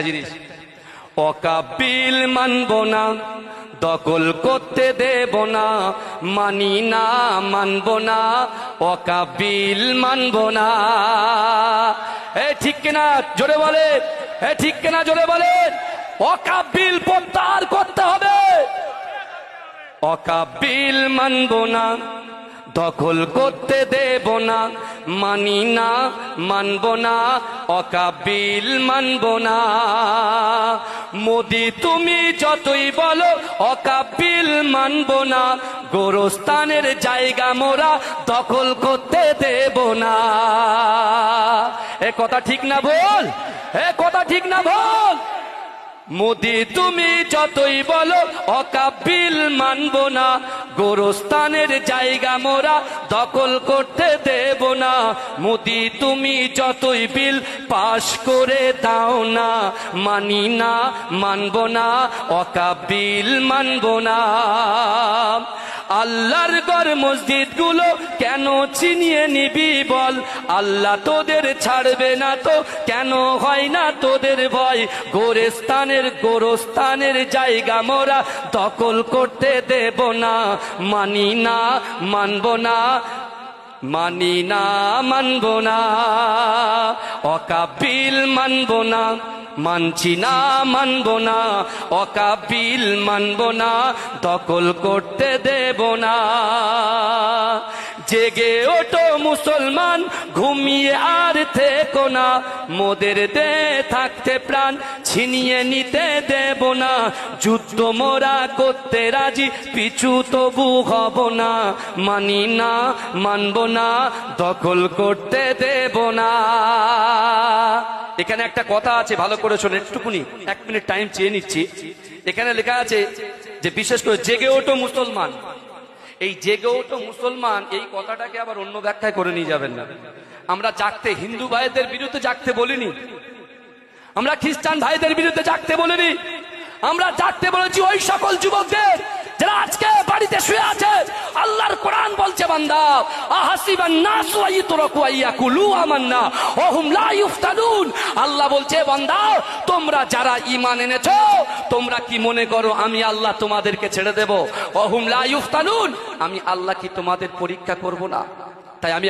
জিনিস অকাবিল মানবো না, দখল করতে দেব না, মানি না মানবো না, অকাবিল মানবো না। ঠিক কিনা জোরে বলে, ঠিক কিনা জোরে বলে। অকাবিল প্রত্যাহার করতে হবে। অকাবিল মানবো না, দখল করতে দেব না, মানি না মানবো না, অকাবিল মানবো না। মোদি তুমি যতই বলো অকাবিল মানবো না, গোরস্থানের জায়গা মোরা দখল করতে দেব না। এ কথা ঠিক না বল, এ কথা ঠিক না বল। মোদি তুমি যতই বলো অকাবিল মানবো না, গোরস্থানের জায়গা মোরা দখল করতে দেব না। মোদি তুমি যতই বিল পাশ করে দাও না, মানি না মানবো না, অকাবিল মানবো না। আল্লাহর ঘর মসজিদ গুলো কেন ছিনিয়ে নিবি বল, আল্লাহ তোদের ছাড়বে না তো কেন হয় না তোদের ভয়। গোরস্থানের জায়গা মোরা দখল করতে দেব না, মানি না মানবো না, মানি না মানবো না, অকাবিল মানবো না, মানছি না মানবো না, অকাবিল মানবো না, দখল করতে দেব না। জেগে ওঠো মুসলমান, ঘুমিয়ে আর থেকো না, মোদের দে থাকতে প্রাণ ছিনিয়ে নিতে দেব না। যুদ্ধ মোরা করতে রাজি, পিছু তবু হব না, মানি না মানবো না, দখল করতে দেব না। এখানে একটা কথা আছে, ভালো করে শোনো, একটুকুনি 1 মিনিট টাইম চেয়ে নিচ্ছি। এখানে লেখা আছে যে বিশেষ করে জেগে ওঠো মুসলমান। এই জেগে ওঠো মুসলমান এই কথাটাকে আবার অন্য ব্যাখ্যায় করে নিয়ে যাবেন না। আমরা জাগতে হিন্দু ভাইদের বিরুদ্ধে জাগতে বলিনি, আমরা খ্রিস্টান ভাইদের বিরুদ্ধে জাগতে বলিনি, আমরা জাগতে বলেছি ওই সকল যুবকদের যারা আজকে বাড়িতে শুয়ে আছে। আল্লাহর কোরআন বলছে বান্দা, আহাসিবান নাসু আইয়ুতরাকু আইয়াকুলু আমান্না ওয়া হুম লা ইফতানুন। আল্লাহ বলছে বান্দা, তোমরা যারা ঈমান এনেছো তোমরা কি মনে করো আমি আল্লাহ তোমাদেরকে ছেড়ে দেব? ওয়া হুম লা ইফতানুন, আমি আল্লাহ কি তোমাদের পরীক্ষা করব না? তাই আমি